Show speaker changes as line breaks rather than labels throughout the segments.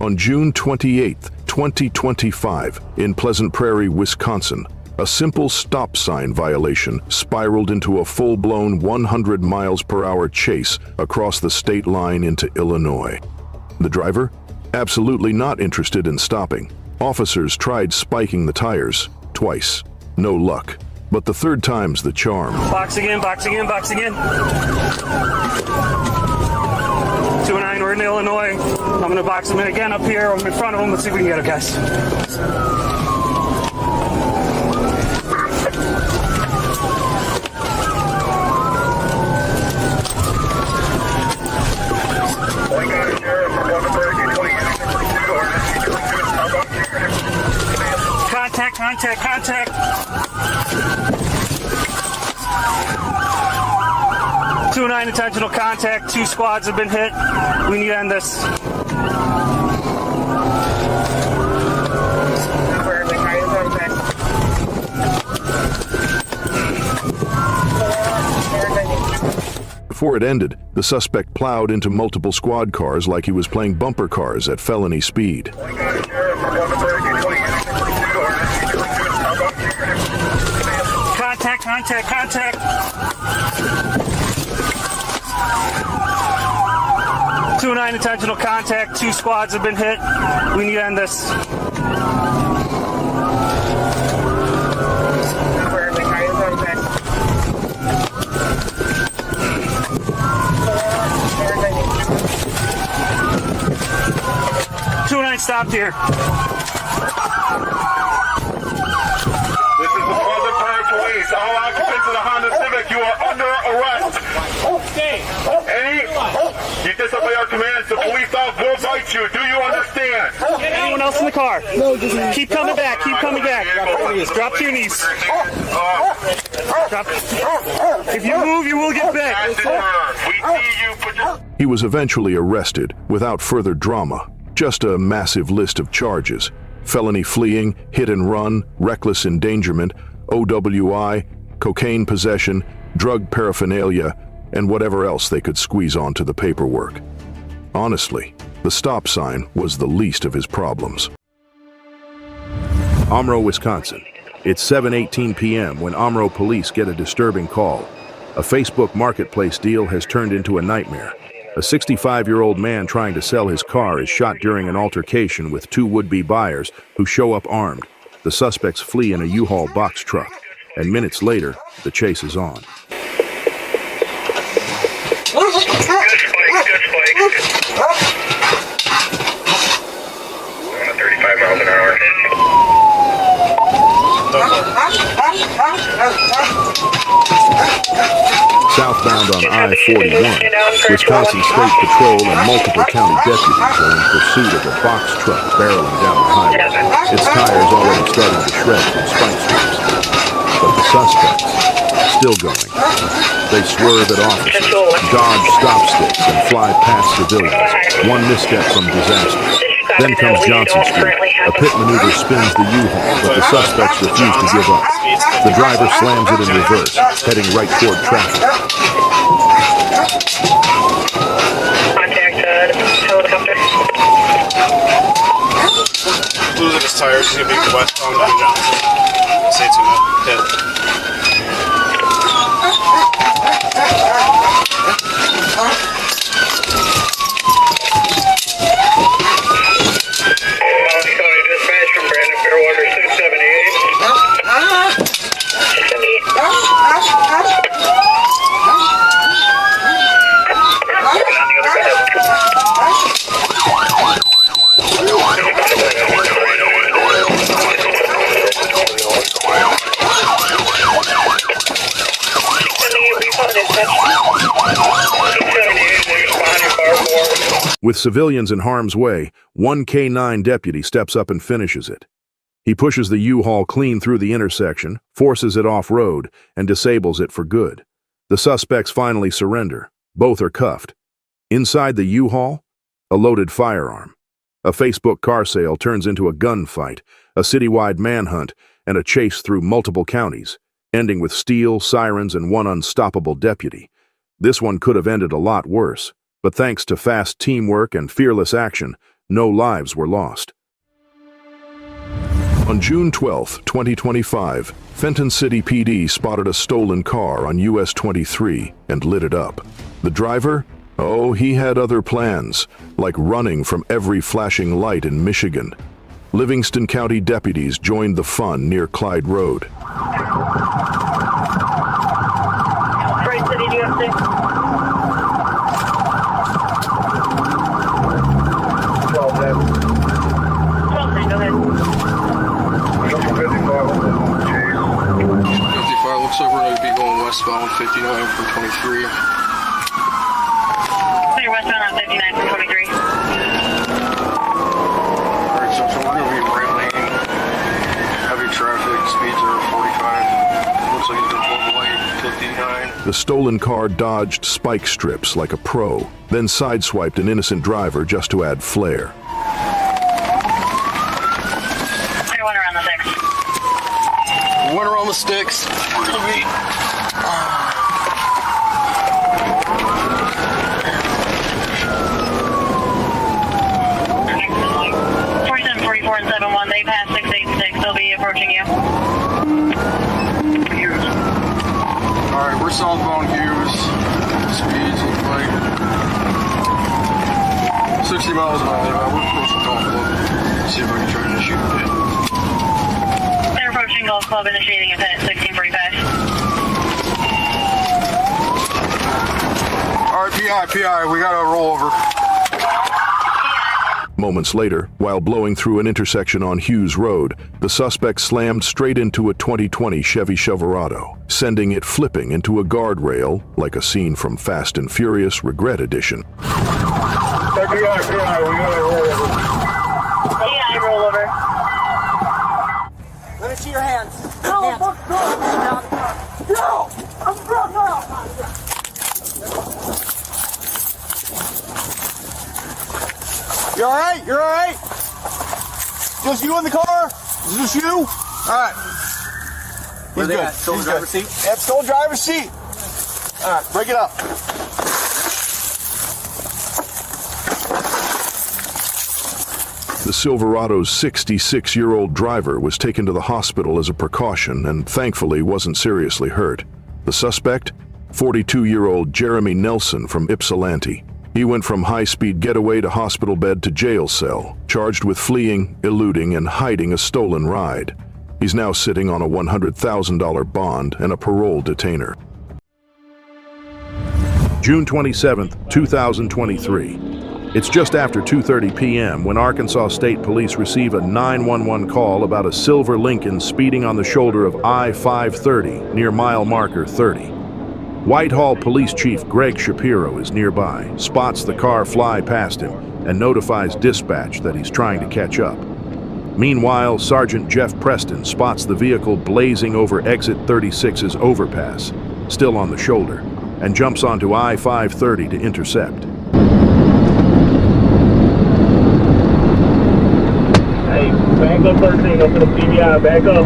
On June 28, 2025, in Pleasant Prairie, Wisconsin, a simple stop sign violation spiraled into a full-blown 100 miles per hour chase across the state line into Illinois. The driver? Absolutely not interested in stopping. Officers tried spiking the tires twice. No luck. But the third time's the charm.
Boxing in, boxing in, boxing in. 209, we're in Illinois. I'm gonna box him in again up here. I'm in front of him. Let's see if we can get it, guys. Contact, contact, contact. 209 intentional contact. 2 squads have been hit. We need to end this.
Before it ended, the suspect plowed into multiple squad cars like he was playing bumper cars at felony speed.
Contact, contact, contact. 209 intentional contact. 2 squads have been hit. We need to end this. Stopped here.
This is the Pleasant Prairie Police. All occupants of the Honda Civic, you are under arrest. You disobey our commands, the police dogs will bite you. Do you understand?
Anyone else in the car? No, just keep coming back. Keep coming back. Drop to your knees. Drop. If you move, you will get bit.
We see you. Put your...
He was eventually arrested without further drama. Just a massive list of charges: felony fleeing, hit and run, reckless endangerment, OWI, cocaine possession, drug paraphernalia, and whatever else they could squeeze onto the paperwork. Honestly, the stop sign was the least of his problems. Omro, Wisconsin. It's 7:18 p.m. when Omro police get a disturbing call. A Facebook marketplace deal has turned into a nightmare. A 65-year-old man trying to sell his car is shot during an altercation with 2 would-be buyers who show up armed. The suspects flee in a U-Haul box truck, and minutes later, the chase is on.
Good spike. 35 miles an hour.
Southbound on I-41, Wisconsin State Patrol and multiple county deputies are in pursuit of a box truck barreling down the highway. Its tires already starting to shred from spike strips. But the suspects, still going. They swerve at officers, dodge stop sticks, and fly past civilians. One misstep from disaster. Then comes Johnson Street. A pit maneuver spins the U-Haul, but the suspects refuse to give up. The driver slams it in reverse, heading right toward traffic.
Contact helicopter.
Losing his tires, he's gonna be westbound on Johnson. Say it's gonna hit.
With civilians in harm's way, one K-9 deputy steps up and finishes it. He pushes the U-Haul clean through the intersection, forces it off-road, and disables it for good. The suspects finally surrender. Both are cuffed. Inside the U-Haul, a loaded firearm. A Facebook car sale turns into a gunfight, a citywide manhunt, and a chase through multiple counties, ending with steel, sirens, and one unstoppable deputy. This one could have ended a lot worse, but thanks to fast teamwork and fearless action, No lives were lost. On June 12, 2025, Fenton City PD spotted a stolen car on US 23 and lit it up. The driver? Oh, he had other plans, like running from every flashing light in Michigan. Livingston County deputies joined the fun near Clyde Road.
Detroit City, do you have 6? 12, go ahead.
55, looks like we're going to be going westbound 59 from 23.
So you're westbound on 59 from 23.
Alright, so we're going to be right lane, heavy traffic, speeds are 45. Looks like he's going to pull away 59.
The stolen car dodged spike strips like a pro, then sideswiped an innocent driver just to add flair.
Everyone around the 6.
Went around the sticks. We're going to be...
4744 and 71, they passed 686, they'll be approaching you.
Alright, we're southbound Hughes. Speeds look like 60 miles an hour. We're approaching Golf Club. See if I can try to shoot a pit.
They're approaching Golf Club, initiating a pit, 1645.
Alright, PI, we got a rollover.
Moments later, while blowing through an intersection on Hughes Road, the suspect slammed straight into a 2020 Chevy Silverado, sending it flipping into a guardrail like a scene from Fast and Furious Regret Edition.
PI, we got a rollover.
PI rollover.
Let me see your hands. No, fuck, no. I'm drunk now. You all right? You're all right? Just you in the car? Is this you? All right. He's good. Stolen driver's seat? Yep, stolen driver's seat. All right, break it up.
The Silverado's 66-year-old driver was taken to the hospital as a precaution and thankfully wasn't seriously hurt. The suspect? 42-year-old Jeremy Nelson from Ypsilanti. He went from high-speed getaway to hospital bed to jail cell, charged with fleeing, eluding, and hiding a stolen ride. He's now sitting on a $100,000 bond and a parole detainer. June 27, 2023. It's just after 2:30 p.m. when Arkansas State Police receive a 911 call about a silver Lincoln speeding on the shoulder of I-530 near mile marker 30. Whitehall Police Chief Greg Shapiro is nearby, spots the car fly past him, and notifies dispatch that he's trying to catch up. Meanwhile, Sergeant Jeff Preston spots the vehicle blazing over exit 36's overpass, still on the shoulder, and jumps onto I-530 to intercept.
Hey, back up 13, up to the PBI, back up.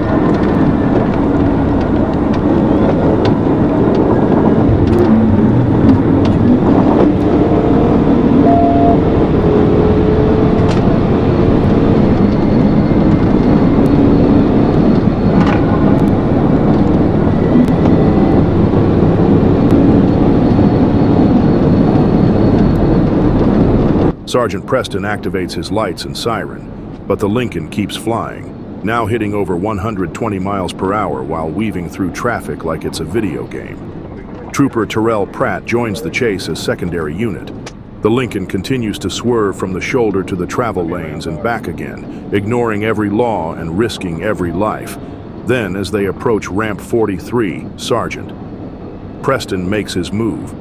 Sergeant Preston activates his lights and siren, but the Lincoln keeps flying, now hitting over 120 miles per hour while weaving through traffic like it's a video game. Trooper Terrell Pratt joins the chase as secondary unit. The Lincoln continues to swerve from the shoulder to the travel lanes and back again, ignoring every law and risking every life. Then, as they approach ramp 43, Sergeant Preston makes his move.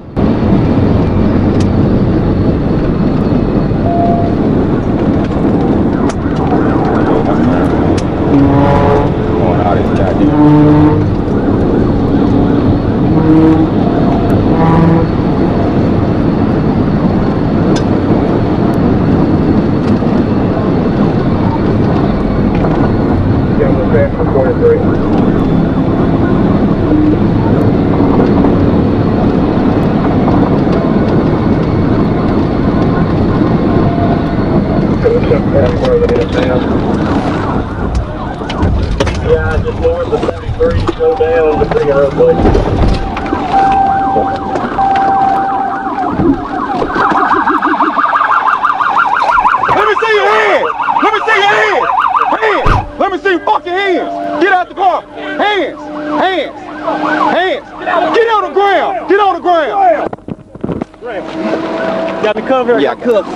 Yeah, just north of 33, slow down to bring it up, buddy.
Let me see your hands! Let me see your hands! Hands! Let me see your fucking hands! Get out the car! Hands! Hands! Hands! Get on the ground! Get on the ground!
Got me covered?
Yeah, cuffs.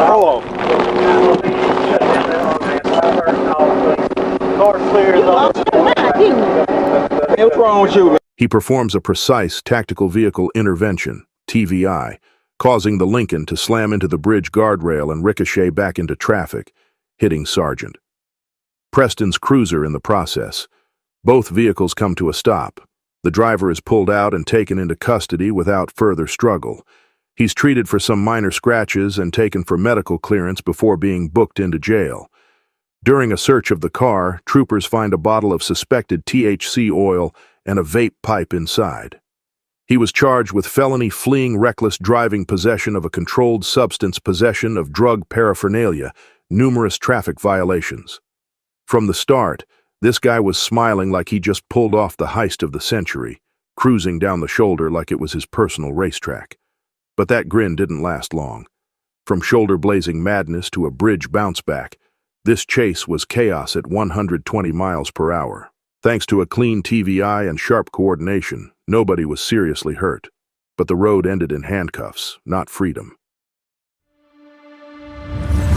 Hold on. Hey, what's wrong with you, man?
He performs a precise tactical vehicle intervention, TVI, causing the Lincoln to slam into the bridge guardrail and ricochet back into traffic, hitting Sargent. Preston's cruiser in the process. Both vehicles come to a stop. The driver is pulled out and taken into custody without further struggle. He's treated for some minor scratches and taken for medical clearance before being booked into jail. During a search of the car, troopers find a bottle of suspected THC oil and a vape pipe inside. He was charged with felony fleeing reckless driving, possession of a controlled substance, possession of drug paraphernalia, numerous traffic violations. From the start, this guy was smiling like he just pulled off the heist of the century, cruising down the shoulder like it was his personal racetrack. But that grin didn't last long. From shoulder-blazing madness to a bridge bounce-back, this chase was chaos at 120 miles per hour. Thanks to a clean TVI and sharp coordination, nobody was seriously hurt. But the road ended in handcuffs, not freedom.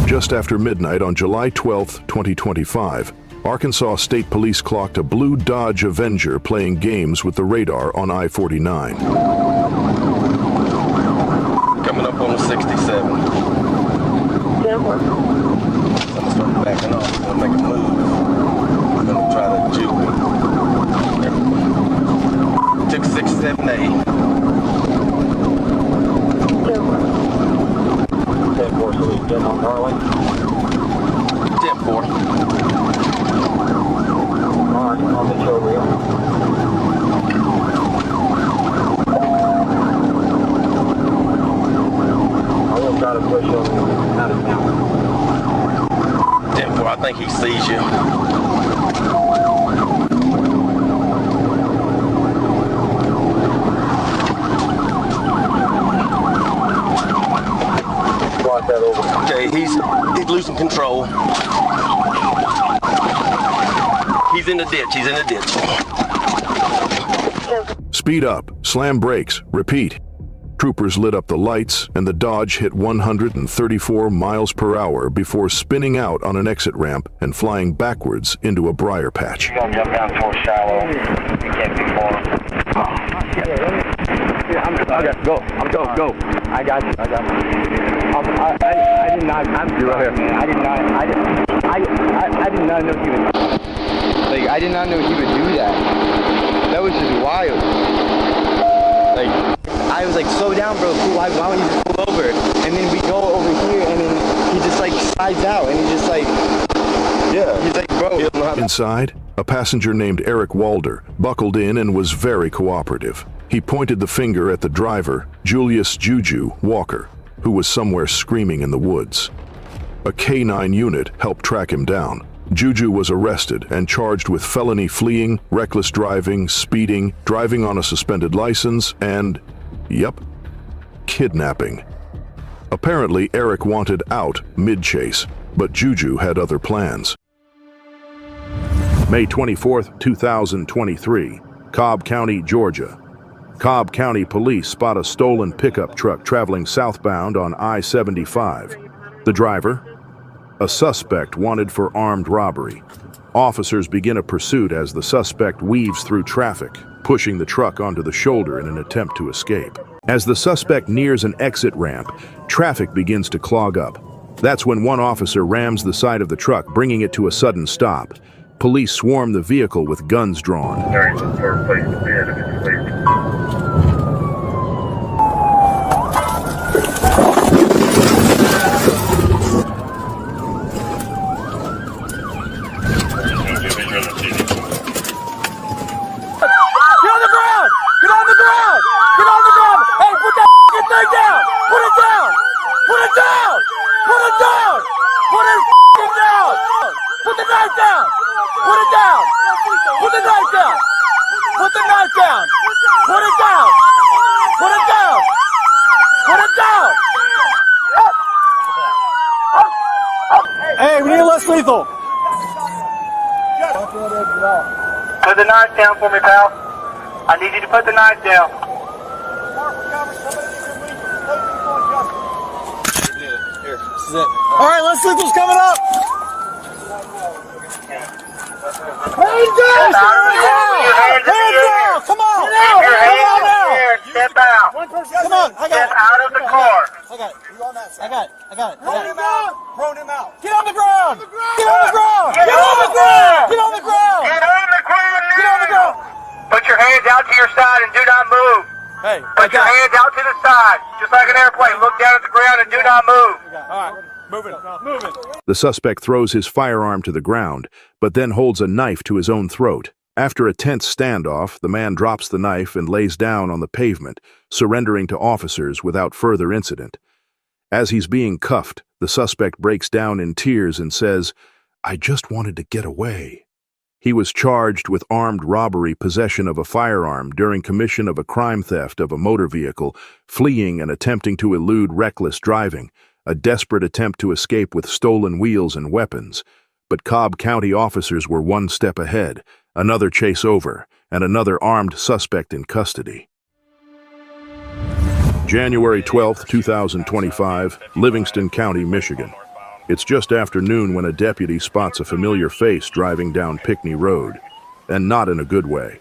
Just after midnight on July 12, 2025, Arkansas State Police clocked a blue Dodge Avenger playing games with the radar on I-49.
Coming up on the 67. Someone started backing off. We're gonna make a move. We're gonna try to juke me. Took 678.
10-4, so he's getting on Harley.
10-4.
Alright, on the show reel. I will try to push him out of town.
10-4, I think he sees you.
That over.
Okay, he's losing control. He's in the ditch, he's in the ditch.
Speed up, slam brakes, repeat. Troopers lit up the lights, and the Dodge hit 134 miles per hour before spinning out on an exit ramp and flying backwards into a briar patch.
You're gonna jump down towards shallow. You can't be far. Yeah, I got to go. Go. I got you. I did not. I'm right here. Man. I did not know he would. Like, I did not know he would do that. That was just wild. Like, I was like, slow down, bro. Why don't you just pull over? And then we go over here, and then he just like slides out, and he's just like, yeah. He's like, bro.
Inside, a passenger named Eric Walder buckled in and was very cooperative. He pointed the finger at the driver, Julius Juju Walker, who was somewhere screaming in the woods. A K-9 unit helped track him down. Juju was arrested and charged with felony fleeing, reckless driving, speeding, driving on a suspended license, and, yep, kidnapping. Apparently, Eric wanted out mid-chase, but Juju had other plans. May 24, 2023, Cobb County, Georgia. Cobb County police spot a stolen pickup truck traveling southbound on I-75. The driver? A suspect wanted for armed robbery. Officers begin a pursuit as the suspect weaves through traffic, pushing the truck onto the shoulder in an attempt to escape. As the suspect nears an exit ramp, traffic begins to clog up. That's when one officer rams the side of the truck, bringing it to a sudden stop. Police swarm the vehicle with guns drawn.
Get on the ground! Get on the ground! Get on the ground! Hey, put that fucking thing down! Put it down! Put it down! Put it down! Put it fucking down! Put the knife down! Put it down! Put the knife down! Put the knife down! Put it down! Put it down! Put it down! Hey, we need less lethal.
Put the knife down for me, pal. I need you to put the knife down.
Here, this is it. All right, less lethal's coming up. Hands down! Hands down! Come on!
Keep your hands in the air. Step out.
Come on, I got
Step
it.
out of the car.
I got it. You on that side? I got it. I got it. Prone him out. Prone him out. Get on the ground. Get on the ground. Get on the ground. Get on the ground.
Get on the ground now.
Get on the ground.
Put your hands out to your side and do not move.
Hey,
Put your hands out to the side, just like an airplane. Look down at the ground and do not move.
all right, moving, moving.
The suspect throws his firearm to the ground, but then holds a knife to his own throat. After a tense standoff, the man drops the knife and lays down on the pavement, surrendering to officers without further incident. As he's being cuffed, the suspect breaks down in tears and says, "I just wanted to get away." He was charged with armed robbery, possession of a firearm during commission of a crime theft of a motor vehicle, fleeing and attempting to elude reckless driving, a desperate attempt to escape with stolen wheels and weapons. But Cobb County officers were one step ahead, another chase over, and another armed suspect in custody. January 12, 2025, Livingston County, Michigan. It's just after noon when a deputy spots a familiar face driving down Pinckney Road, and not in a good way.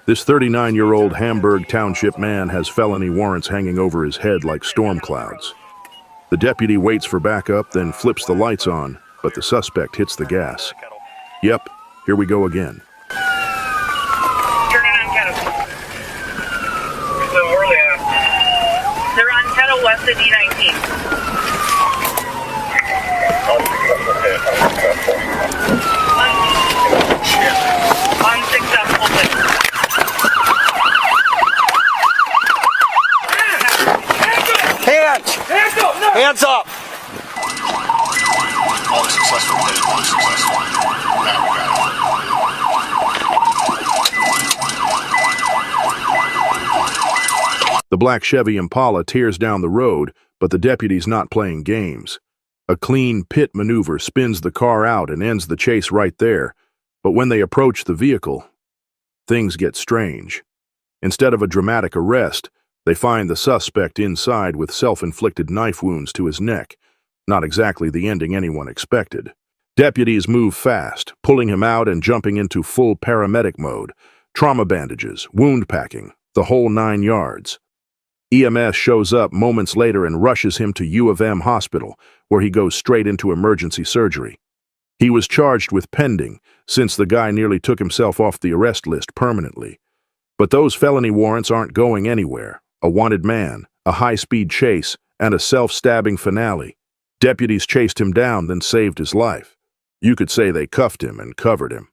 This 39-year-old Hamburg Township man has felony warrants hanging over his head like storm clouds. The deputy waits for backup, then flips the lights on, but the suspect hits the gas. Yep, here we go again.
Turning on Kettle.
So where are they at?
They're on Kettle west of D19. Unsuccessful.
Hands! Hands up!
All successful. All successful.
The black Chevy Impala tears down the road, but the deputy's not playing games. A clean pit maneuver spins the car out and ends the chase right there, but when they approach the vehicle, things get strange. Instead of a dramatic arrest, they find the suspect inside with self-inflicted knife wounds to his neck, not exactly the ending anyone expected. Deputies move fast, pulling him out and jumping into full paramedic mode, trauma bandages, wound packing, the whole 9 yards. EMS shows up moments later and rushes him to U of M Hospital, where he goes straight into emergency surgery. He was charged with pending, since the guy nearly took himself off the arrest list permanently. But those felony warrants aren't going anywhere. A wanted man, a high-speed chase, and a self-stabbing finale. Deputies chased him down, then saved his life. You could say they cuffed him and covered him.